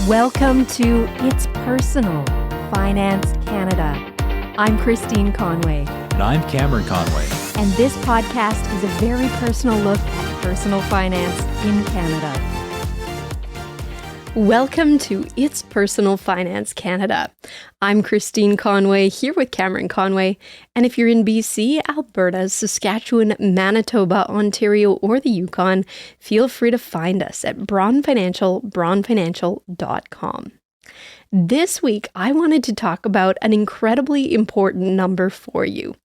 Welcome to It's Personal Finance Canada. I'm Christine Conway. And I'm Cameron Conway. And this podcast is a very personal look at personal finance in Canada. Welcome to It's Personal Finance Canada. I'm Christine Conway here with Cameron Conway. And if you're in BC, Alberta, Saskatchewan, Manitoba, Ontario, or the Yukon, feel free to find us at braunfinancial.com. This week, I wanted to talk about an incredibly important number for you.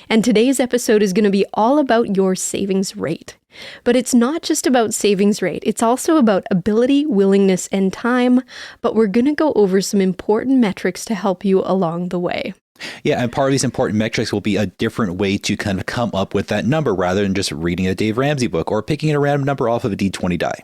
And today's episode is going to be all about your savings rate. But it's not just about savings rate. It's also about ability, willingness, and time. But we're going to go over some important metrics to help you along the way. Yeah, and part of these important metrics will be a different way to kind of come up with that number rather than just reading a Dave Ramsey book or picking a random number off of a D20 die.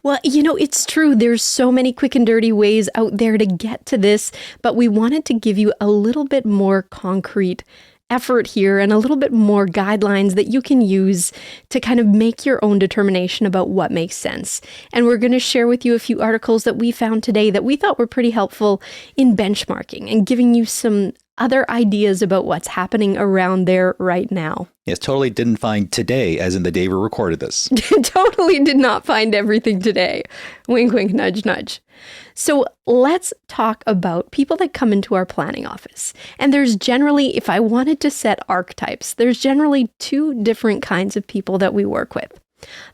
Well, it's true. There's so many quick and dirty ways out there to get to this, but we wanted to give you a little bit more concrete effort here and a little bit more guidelines that you can use to kind of make your own determination about what makes sense. And we're going to share with you a few articles that we found today that we thought were pretty helpful in benchmarking and giving you some other ideas about what's happening around there right now. Yes, totally didn't find today, as in the day we recorded this. Totally did not find everything today. Wink, wink, nudge, nudge. So let's talk about people that come into our planning office. And there's generally, if I wanted to set archetypes, there's generally two different kinds of people that we work with.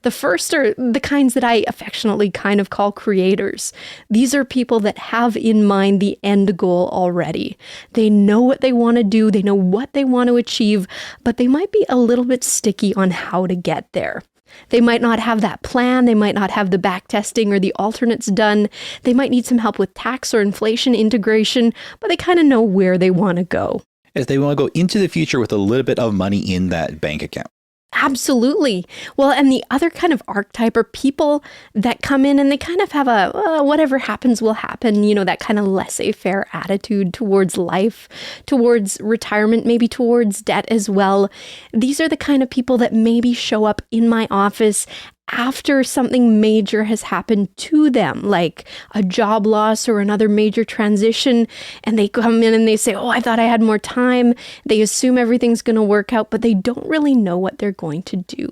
The first are the kinds that I affectionately kind of call creators. These are people that have in mind the end goal already. They know what they want to do, they know what they want to achieve, but they might be a little bit sticky on how to get there. They might not have that plan, they might not have the back testing or the alternates done, they might need some help with tax or inflation integration, but they kind of know where they want to go. Yes, they want to go into the future with a little bit of money in that bank account. Absolutely. Well, and the other kind of archetype are people that come in and they kind of have a whatever happens will happen, that kind of laissez-faire attitude towards life, towards retirement, maybe towards debt as well. These are the kind of people that maybe show up in my office after something major has happened to them, like a job loss or another major transition, and they come in and they say, I thought I had more time. They assume everything's going to work out, but they don't really know what they're going to do.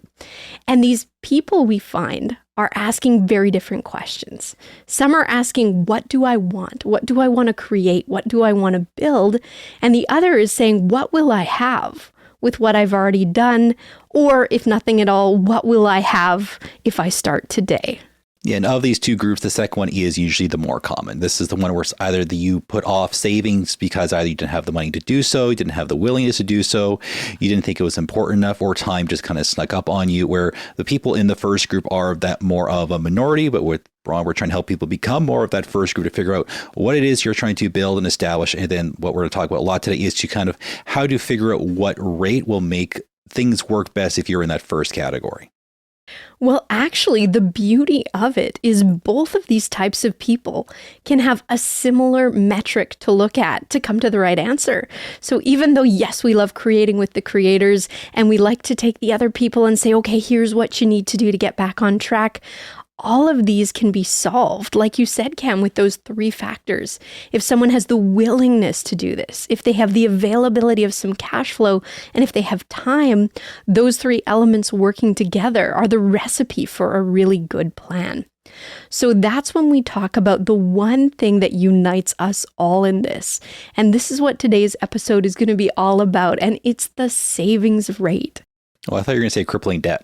And these people we find are asking very different questions. Some are asking, what do I want? What do I want to create? What do I want to build? And the other is saying, what will I have with what I've already done? Or if nothing at all, what will I have if I start today? Yeah, and of these two groups, the second one is usually the more common. This is the one where either you put off savings because either you didn't have the money to do so, you didn't have the willingness to do so, you didn't think it was important enough, or time just kind of snuck up on you, where the people in the first group are that more of a minority, but with Braun, we're trying to help people become more of that first group to figure out what it is you're trying to build and establish. And then what we're going to talk about a lot today is to kind of how to figure out what rate will make things work best if you're in that first category. Well, actually, the beauty of it is both of these types of people can have a similar metric to look at to come to the right answer. So even though, yes, we love creating with the creators and we like to take the other people and say, okay, here's what you need to do to get back on track, all of these can be solved, like you said, Cam, with those three factors. If someone has the willingness to do this, if they have the availability of some cash flow, and if they have time, those three elements working together are the recipe for a really good plan. So that's when we talk about the one thing that unites us all in this. And this is what today's episode is going to be all about, and it's the savings rate. Oh, I thought you were going to say crippling debt.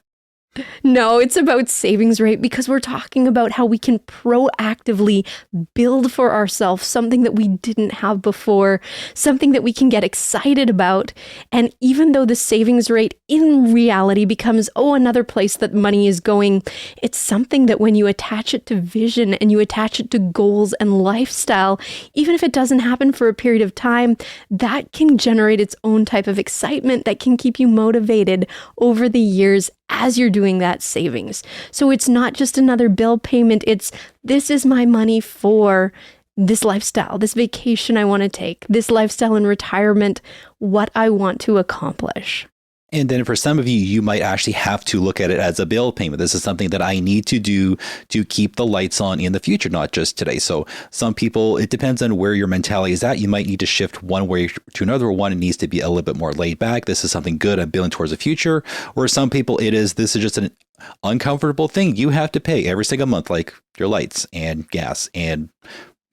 No, it's about savings rate because we're talking about how we can proactively build for ourselves something that we didn't have before, something that we can get excited about. And even though the savings rate in reality becomes, another place that money is going, it's something that when you attach it to vision and you attach it to goals and lifestyle, even if it doesn't happen for a period of time, that can generate its own type of excitement that can keep you motivated over the years as you're doing that savings. So it's not just another bill payment. It's, this is my money for this lifestyle, this vacation I want to take, this lifestyle in retirement, what I want to accomplish. And then for some of you, you might actually have to look at it as a bill payment. This is something that I need to do to keep the lights on in the future, not just today. So some people, it depends on where your mentality is at. You might need to shift one way to another. One, it needs to be a little bit more laid back. This is something good. I'm building towards the future. Or some people, this is just an uncomfortable thing you have to pay every single month, like your lights and gas and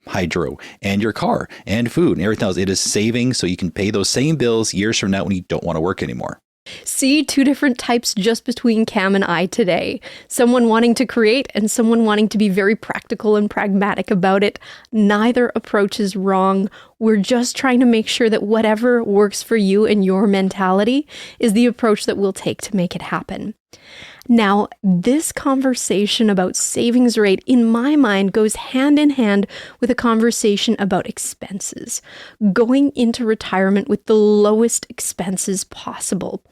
hydro and your car and food and everything else. It is saving so you can pay those same bills years from now when you don't want to work anymore. See, two different types just between Cam and I today. Someone wanting to create and someone wanting to be very practical and pragmatic about it. Neither approach is wrong. We're just trying to make sure that whatever works for you and your mentality is the approach that we'll take to make it happen. Now, this conversation about savings rate, in my mind, goes hand in hand with a conversation about expenses. Going into retirement with the lowest expenses possible.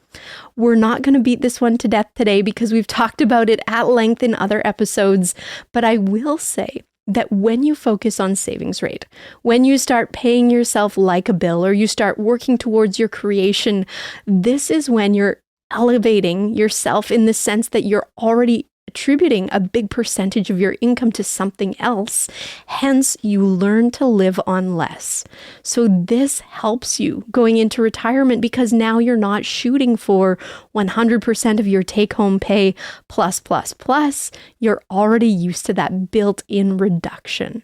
We're not going to beat this one to death today because we've talked about it at length in other episodes, but I will say that when you focus on savings rate, when you start paying yourself like a bill or you start working towards your creation, this is when you're elevating yourself in the sense that you're already attributing a big percentage of your income to something else. Hence, you learn to live on less. So this helps you going into retirement because now you're not shooting for 100% of your take-home pay plus. You're already used to that built-in reduction.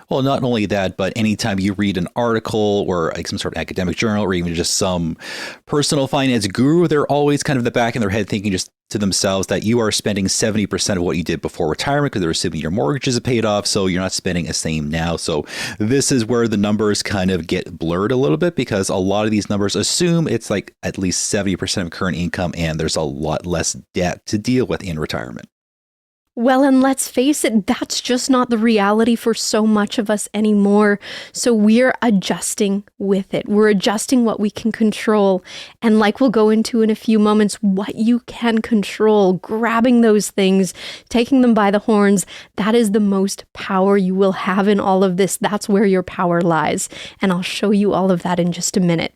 Well, not only that, but anytime you read an article or like some sort of academic journal or even just some personal finance guru, they're always kind of in the back of their head thinking just to themselves that you are spending 70% of what you did before retirement because they're assuming your mortgages are paid off. So you're not spending the same now. So this is where the numbers kind of get blurred a little bit because a lot of these numbers assume it's like at least 70% of current income and there's a lot less debt to deal with in retirement. Well, and let's face it, that's just not the reality for so much of us anymore. So we're adjusting with it. We're adjusting what we can control. And like we'll go into in a few moments, what you can control, grabbing those things, taking them by the horns, that is the most power you will have in all of this. That's where your power lies. And I'll show you all of that in just a minute.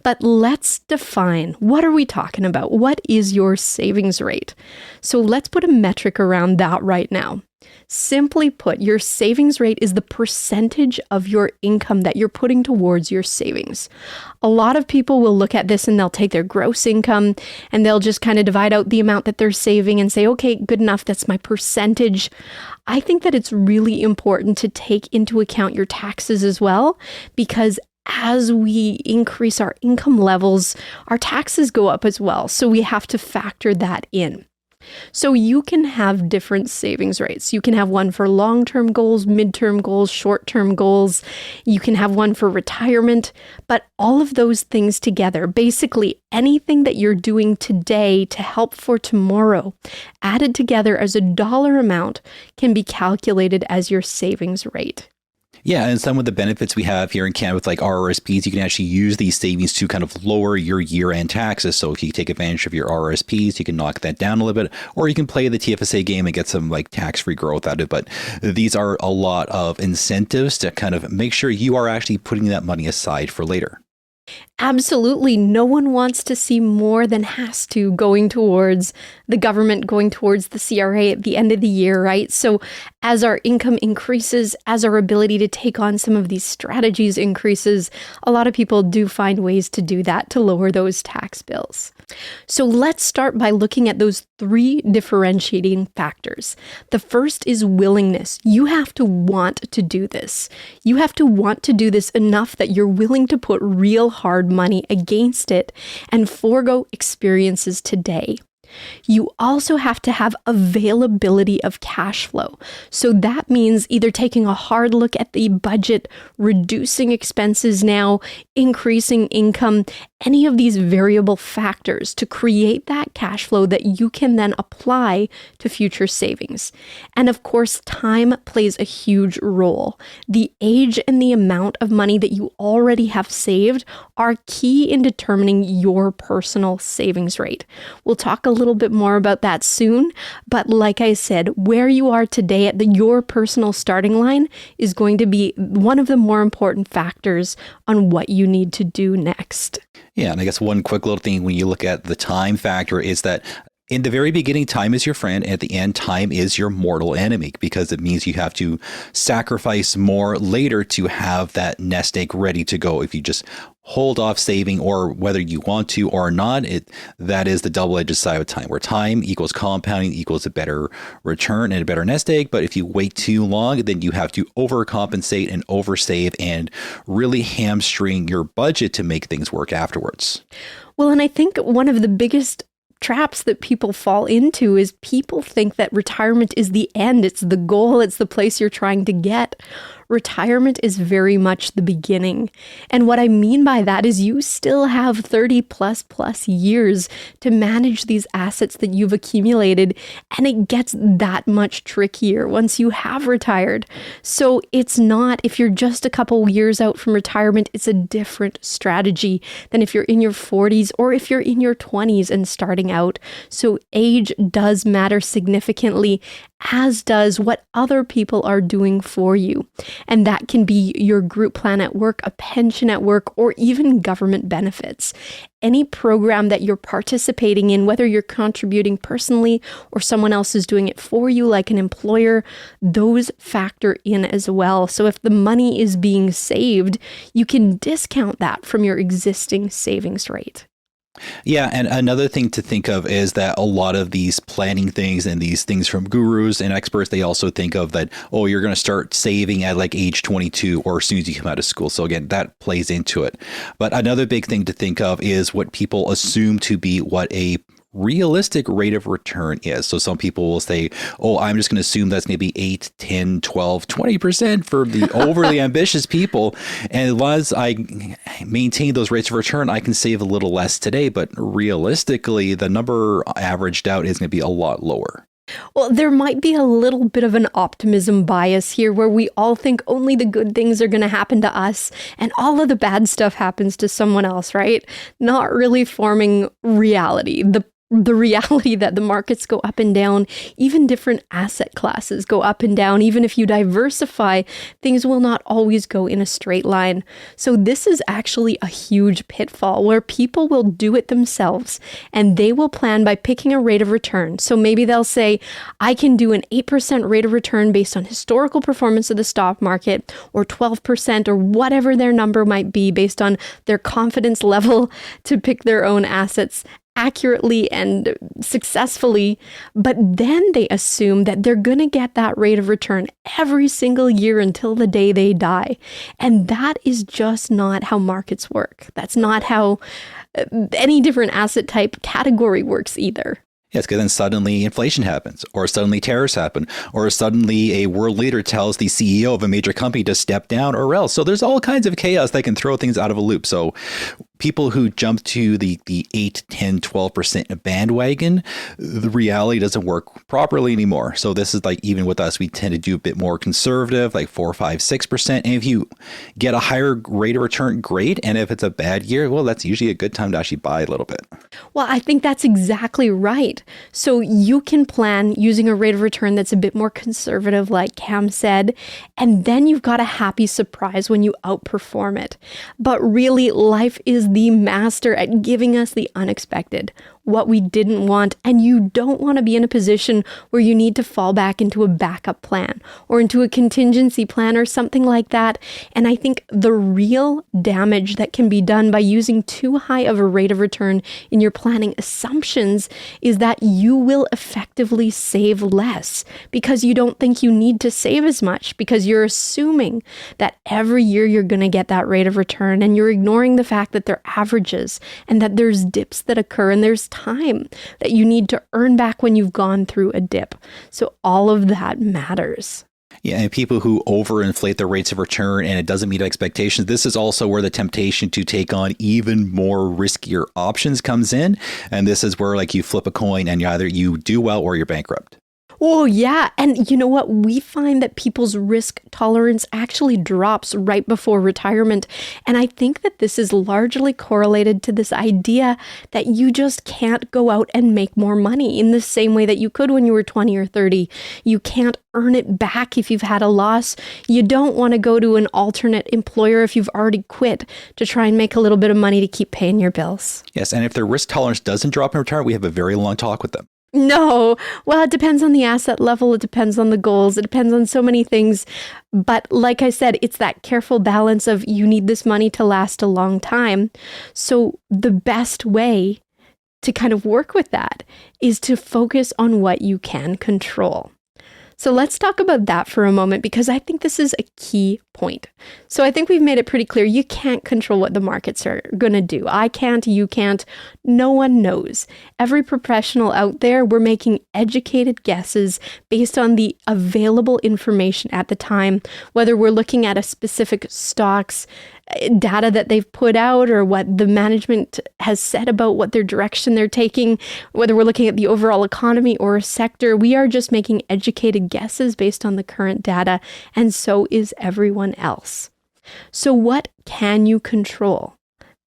But let's define, what are we talking about? What is your savings rate? So let's put a metric around that right now. Simply put, your savings rate is the percentage of your income that you're putting towards your savings. A lot of people will look at this and they'll take their gross income and they'll just kind of divide out the amount that they're saving and say, okay, good enough, that's my percentage. I think that it's really important to take into account your taxes as well, because as we increase our income levels, our taxes go up as well. So we have to factor that in. So you can have different savings rates. You can have one for long-term goals, midterm goals, short-term goals. You can have one for retirement, but all of those things together, basically anything that you're doing today to help for tomorrow, added together as a dollar amount, can be calculated as your savings rate. Yeah, and some of the benefits we have here in Canada with like RRSPs, you can actually use these savings to kind of lower your year-end taxes. So if you take advantage of your RRSPs, you can knock that down a little bit, or you can play the TFSA game and get some like tax-free growth out of it. But these are a lot of incentives to kind of make sure you are actually putting that money aside for later. Absolutely. No one wants to see more than has to going towards the government, going towards the CRA at the end of the year, right? So as our income increases, as our ability to take on some of these strategies increases, a lot of people do find ways to do that to lower those tax bills. So let's start by looking at those three differentiating factors. The first is willingness. You have to want to do this. You have to want to do this enough that you're willing to put real hard money against it and forego experiences today. You also have to have availability of cash flow. So that means either taking a hard look at the budget, reducing expenses now, increasing income, any of these variable factors to create that cash flow that you can then apply to future savings. And of course, time plays a huge role. The age and the amount of money that you already have saved are key in determining your personal savings rate. We'll talk a little bit more about that soon, but like I said, where you are today at your personal starting line is going to be one of the more important factors on what you need to do next. Yeah, and I guess one quick little thing when you look at the time factor is that in the very beginning, time is your friend. And at the end, time is your mortal enemy because it means you have to sacrifice more later to have that nest egg ready to go. If you just hold off saving, or whether you want to or not, that is the double-edged side of time, where time equals compounding equals a better return and a better nest egg. But if you wait too long, then you have to overcompensate and oversave and really hamstring your budget to make things work afterwards. Well, and I think one of the biggest traps that people fall into is people think that retirement is the end. It's the goal. It's the place you're trying to get. Retirement is very much the beginning. And what I mean by that is you still have 30 plus years to manage these assets that you've accumulated. And it gets that much trickier once you have retired. So it's not, if you're just a couple years out from retirement, it's a different strategy than if you're in your 40s or if you're in your 20s and starting out. So age does matter significantly, as does what other people are doing for you. And that can be your group plan at work, a pension at work, or even government benefits. Any program that you're participating in, whether you're contributing personally or someone else is doing it for you, like an employer, those factor in as well. So if the money is being saved, you can discount that from your existing savings rate. Yeah, and another thing to think of is that a lot of these planning things and these things from gurus and experts, they also think of that, oh, you're going to start saving at like age 22 or as soon as you come out of school. So again, that plays into it. But another big thing to think of is what people assume to be what a realistic rate of return is. So some people will say, oh, I'm just going to assume that's going to be 8, 10, 12, 20% for the overly ambitious people. And as long as I maintain those rates of return, I can save a little less today. But realistically, the number averaged out is going to be a lot lower. Well, there might be a little bit of an optimism bias here where we all think only the good things are going to happen to us and all of the bad stuff happens to someone else, right? Not really forming reality. The reality that the markets go up and down, even different asset classes go up and down. Even if you diversify, things will not always go in a straight line. So this is actually a huge pitfall where people will do it themselves and they will plan by picking a rate of return. So maybe they'll say, I can do an 8% rate of return based on historical performance of the stock market, or 12%, or whatever their number might be based on their confidence level to pick their own assets accurately and successfully, but then they assume that they're going to get that rate of return every single year until the day they die. And that is just not how markets work. That's not how any different asset type category works either. Yes, because then suddenly inflation happens, or suddenly tariffs happen, or suddenly a world leader tells the CEO of a major company to step down or else. So there's all kinds of chaos that can throw things out of a loop. So people who jump to the 8, 10, 12% bandwagon, the reality doesn't work properly anymore. So this is like, even with us, we tend to do a bit more conservative, like 4, 5, 6%. And if you get a higher rate of return, great. And if it's a bad year, well, that's usually a good time to actually buy a little bit. Well, I think that's exactly right. So you can plan using a rate of return that's a bit more conservative, like Cam said, and then you've got a happy surprise when you outperform it. But really, life is the master at giving us the unexpected, what we didn't want, and you don't want to be in a position where you need to fall back into a backup plan or into a contingency plan or something like that. And I think the real damage that can be done by using too high of a rate of return in your planning assumptions is that you will effectively save less because you don't think you need to save as much, because you're assuming that every year you're going to get that rate of return, and you're ignoring the fact that they're averages and that there's dips that occur and there's time that you need to earn back when you've gone through a dip. So all of that matters. Yeah, and people who overinflate their rates of return and it doesn't meet expectations, this is also where the temptation to take on even more riskier options comes in. And this is where, like, you flip a coin and either you do well or you're bankrupt. Oh, yeah. And you know what? We find that people's risk tolerance actually drops right before retirement. And I think that this is largely correlated to this idea that you just can't go out and make more money in the same way that you could when you were 20 or 30. You can't earn it back if you've had a loss. You don't want to go to an alternate employer if you've already quit to try and make a little bit of money to keep paying your bills. Yes. And if their risk tolerance doesn't drop in retirement, we have a very long talk with them. No. Well, it depends on the asset level. It depends on the goals. It depends on so many things. But like I said, it's that careful balance of you need this money to last a long time. So the best way to kind of work with that is to focus on what you can control. So let's talk about that for a moment, because I think this is a key point. So I think we've made it pretty clear you can't control what the markets are going to do. I can't, you can't, no one knows. Every professional out there, we're making educated guesses based on the available information at the time, whether we're looking at a specific stock's data that they've put out or what the management has said about what their direction they're taking, whether we're looking at the overall economy or a sector. We are just making educated guesses based on the current data, and so is everyone else. So what can you control?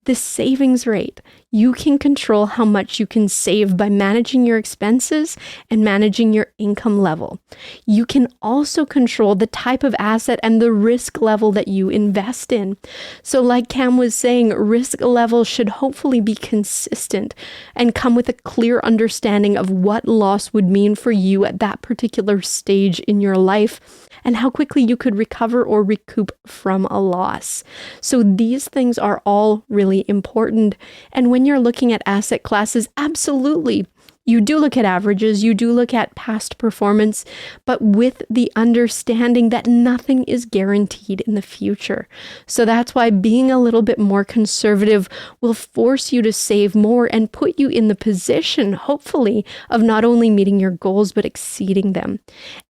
The savings rate. You can control how much you can save by managing your expenses and managing your income level. You can also control the type of asset and the risk level that you invest in. So like Cam was saying, risk level should hopefully be consistent and come with a clear understanding of what loss would mean for you at that particular stage in your life, and how quickly you could recover or recoup from a loss. So these things are all really important. And when you're looking at asset classes, absolutely, you do look at averages, you do look at past performance, but with the understanding that nothing is guaranteed in the future. So that's why being a little bit more conservative will force you to save more and put you in the position, hopefully, of not only meeting your goals, but exceeding them.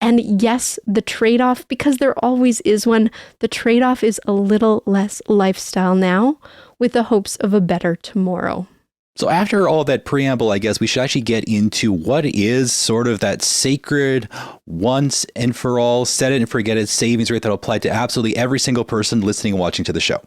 And yes, the trade-off, because there always is one, the trade-off is a little less lifestyle now with the hopes of a better tomorrow. So after all that preamble, I guess we should actually get into what is sort of that sacred once and for all, set it and forget it savings rate that will apply to absolutely every single person listening and watching to the show.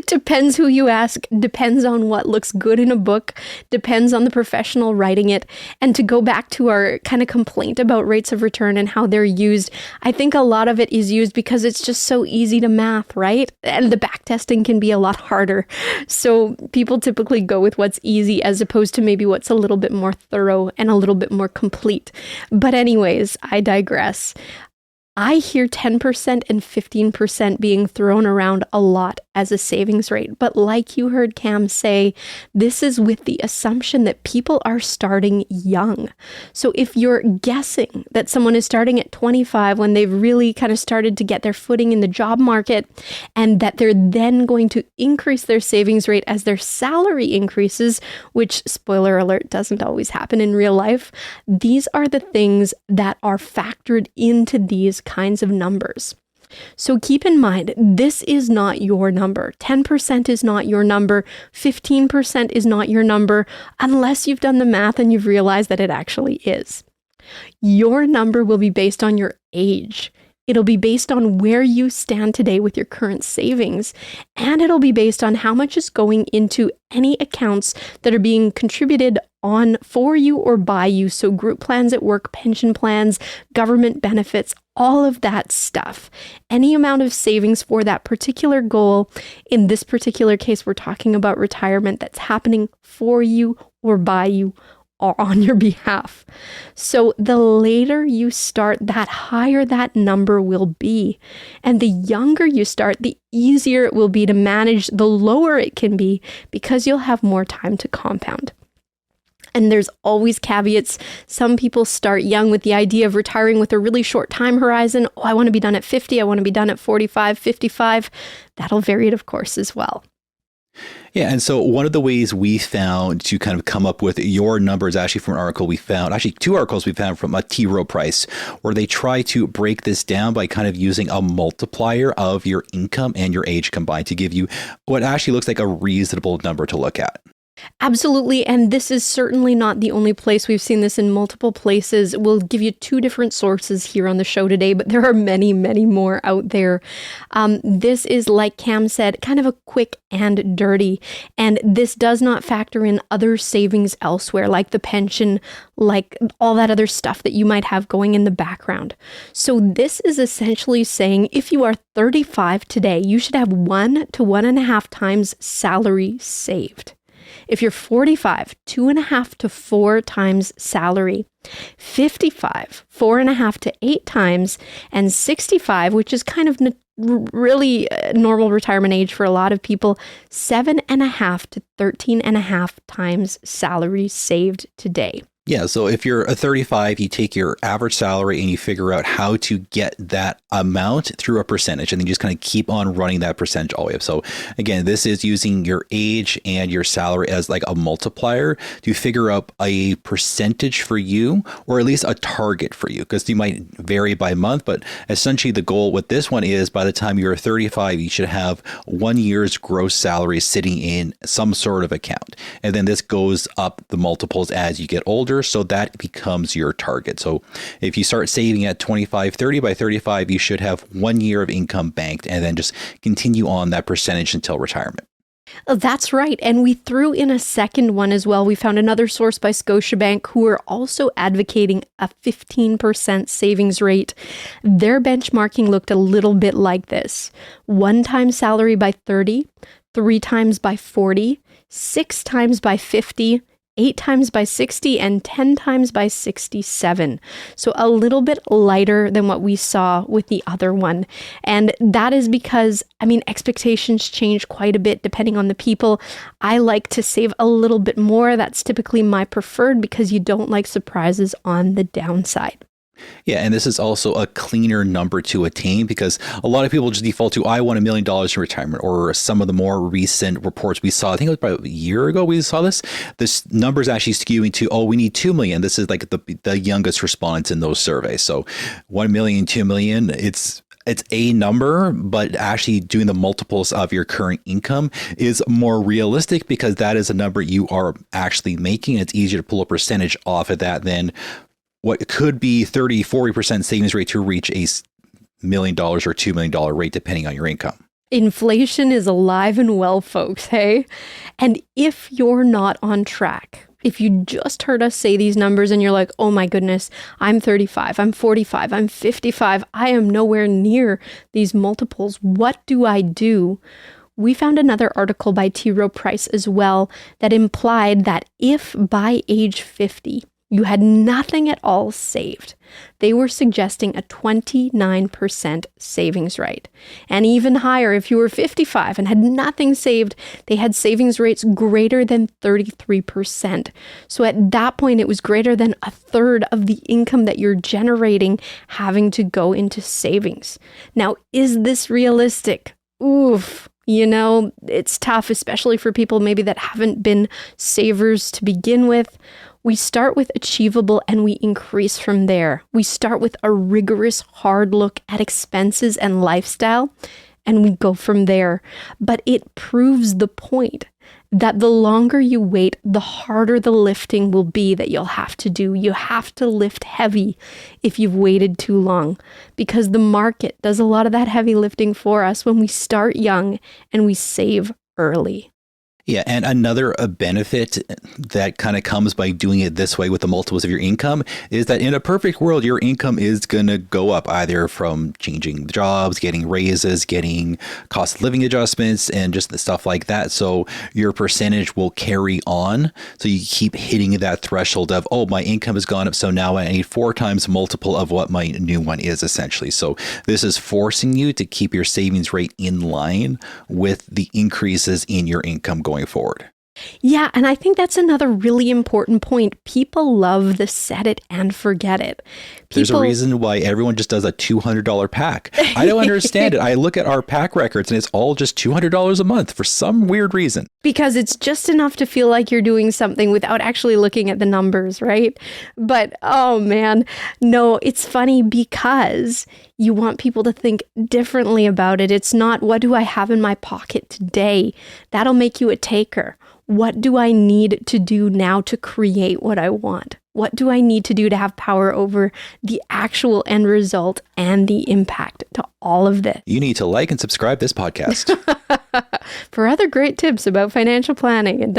Depends who you ask, depends on what looks good in a book, depends on the professional writing it. And to go back to our kind of complaint about rates of return and how they're used, I think a lot of it is used because it's just so easy to math, right? And the back testing can be a lot harder. So people typically go with what's easy as opposed to maybe what's a little bit more thorough and a little bit more complete. But anyways, I digress. I hear 10% and 15% being thrown around a lot as a savings rate. But like you heard Cam say, this is with the assumption that people are starting young. So if you're guessing that someone is starting at 25 when they've really kind of started to get their footing in the job market, and that they're then going to increase their savings rate as their salary increases, which, spoiler alert, doesn't always happen in real life, these are the things that are factored into these kinds of numbers. So keep in mind, this is not your number. 10% is not your number. 15% is not your number, unless you've done the math and you've realized that it actually is. Your number will be based on your age. It'll be based on where you stand today with your current savings, and it'll be based on how much is going into any accounts that are being contributed on for you or by you. So group plans at work, pension plans, government benefits, all of that stuff. Any amount of savings for that particular goal. In this particular case, we're talking about retirement that's happening for you or by you or on your behalf. So the later you start, that higher that number will be. And the younger you start, the easier it will be to manage, the lower it can be, because you'll have more time to compound. And there's always caveats. Some people start young with the idea of retiring with a really short time horizon. Oh, I want to be done at 50. I want to be done at 45, 55. That'll vary, of course, as well. Yeah. And so one of the ways we found to kind of come up with your numbers, actually from an article we found, actually two articles we found from T. Rowe Price, where they try to break this down by kind of using a multiplier of your income and your age combined to give you what actually looks like a reasonable number to look at. Absolutely. And this is certainly not the only place. We've seen this in multiple places. We'll give you two different sources here on the show today, but there are many, many more out there. This is, like Cam said, kind of a quick and dirty. And this does not factor in other savings elsewhere, like the pension, like all that other stuff that you might have going in the background. So this is essentially saying if you are 35 today, you should have 1 to 1.5 times salary saved. If you're 45, 2.5 to 4 times salary. 55, 4.5 to 8 times. And 65, which is kind of really normal retirement age for a lot of people, 7.5 to 13.5 times salary saved today. Yeah, so if you're a 35, you take your average salary and you figure out how to get that amount through a percentage, and then you just kind of keep on running that percentage all the way up. So again, this is using your age and your salary as like a multiplier to figure out a percentage for you, or at least a target for you, because you might vary by month. But essentially the goal with this one is by the time you're 35, you should have 1 year's gross salary sitting in some sort of account. And then this goes up the multiples as you get older. So that becomes your target. So if you start saving at 25, 30, by 35, you should have 1 year of income banked, and then just continue on that percentage until retirement. Oh, that's right. And we threw in a second one as well. We found another source by Scotiabank who are also advocating a 15% savings rate. Their benchmarking looked a little bit like this: 1 time salary by 30, 3 times by 40, 6 times by 50, 8 times by 60, and 10 times by 67. So a little bit lighter than what we saw with the other one. And that is because, expectations change quite a bit depending on the people. I like to save a little bit more. That's typically my preferred, because you don't like surprises on the downside. Yeah, and this is also a cleaner number to attain, because a lot of people just default to, I want $1 million in retirement, or some of the more recent reports we saw, I think it was about a year ago we saw this number is actually skewing to, we need 2 million. This is like the youngest respondents in those surveys. So 1 million, 2 million, it's a number, but actually doing the multiples of your current income is more realistic, because that is a number you are actually making. It's easier to pull a percentage off of that than what could be 30, 40% savings rate to reach a $1 million or $2 million rate, depending on your income. Inflation is alive and well, folks, hey? And if you're not on track, if you just heard us say these numbers and you're like, oh my goodness, I'm 35, I'm 45, I'm 55, I am nowhere near these multiples, what do I do? We found another article by T. Rowe Price as well that implied that if by age 50, you had nothing at all saved, they were suggesting a 29% savings rate. And even higher, if you were 55 and had nothing saved, they had savings rates greater than 33%. So at that point, it was greater than a third of the income that you're generating having to go into savings. Now, is this realistic? Oof. It's tough, especially for people maybe that haven't been savers to begin with. We start with achievable and we increase from there. We start with a rigorous, hard look at expenses and lifestyle, and we go from there. But it proves the point that the longer you wait, the harder the lifting will be that you'll have to do. You have to lift heavy if you've waited too long, because the market does a lot of that heavy lifting for us when we start young and we save early. Yeah, and another benefit that kind of comes by doing it this way with the multiples of your income is that in a perfect world, your income is going to go up either from changing jobs, getting raises, getting cost of living adjustments, and just the stuff like that. So your percentage will carry on. So you keep hitting that threshold of, my income has gone up, so now I need 4 times multiple of what my new one is, essentially. So this is forcing you to keep your savings rate in line with the increases in your income going forward. Yeah, and I think that's another really important point. People love the set it and forget it. There's a reason why everyone just does a $200 pack. I don't understand it. I look at our pack records and it's all just $200 a month for some weird reason. Because it's just enough to feel like you're doing something without actually looking at the numbers, right? But, oh man, no, it's funny because you want people to think differently about it. It's not, what do I have in my pocket today? That'll make you a taker. What do I need to do now to create what I want? What do I need to do to have power over the actual end result and the impact to all of this? You need to like and subscribe this podcast. For other great tips about financial planning and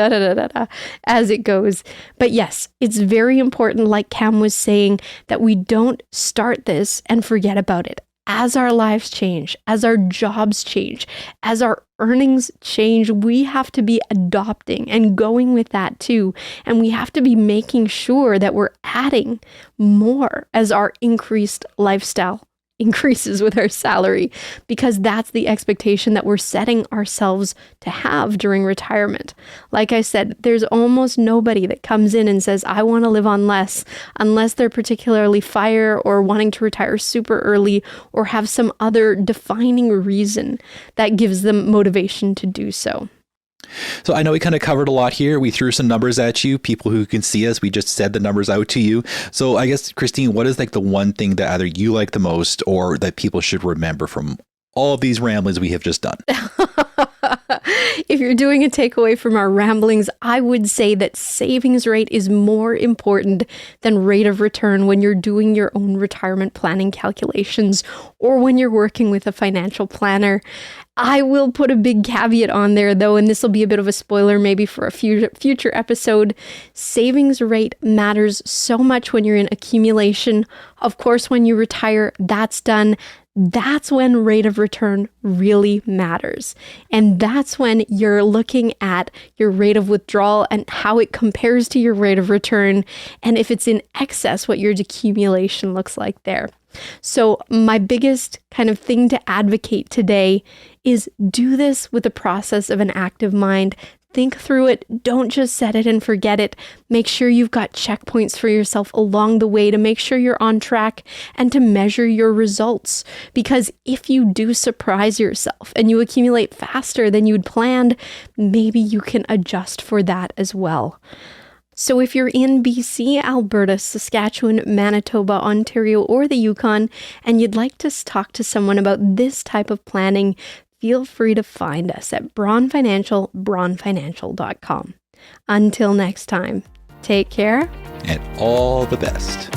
as it goes. But yes, it's very important, like Cam was saying, that we don't start this and forget about it. As our lives change, as our jobs change, as our earnings change, we have to be adopting and going with that too. And we have to be making sure that we're adding more as our increased lifestyle increases with our salary, because that's the expectation that we're setting ourselves to have during retirement. Like I said, there's almost nobody that comes in and says, I want to live on less, unless they're particularly FIRE or wanting to retire super early or have some other defining reason that gives them motivation to do so. So I know we kind of covered a lot here. We threw some numbers at you. People who can see us, we just said the numbers out to you. So I guess, Christine, what is like the one thing that either you like the most or that people should remember from all of these ramblings we have just done? If you're doing a takeaway from our ramblings, I would say that savings rate is more important than rate of return when you're doing your own retirement planning calculations or when you're working with a financial planner. I will put a big caveat on there, though, and this will be a bit of a spoiler maybe for a future episode. Savings rate matters so much when you're in accumulation. Of course, when you retire, that's done. That's when rate of return really matters. And that's when you're looking at your rate of withdrawal and how it compares to your rate of return. And if it's in excess, what your accumulation looks like there. So my biggest kind of thing to advocate today is do this with the process of an active mind. Think through it. Don't just set it and forget it. Make sure you've got checkpoints for yourself along the way to make sure you're on track and to measure your results. Because if you do surprise yourself and you accumulate faster than you'd planned, maybe you can adjust for that as well. So if you're in BC, Alberta, Saskatchewan, Manitoba, Ontario, or the Yukon, and you'd like to talk to someone about this type of planning, feel free to find us at Braun Financial, braunfinancial.com. Until next time, take care. And all the best.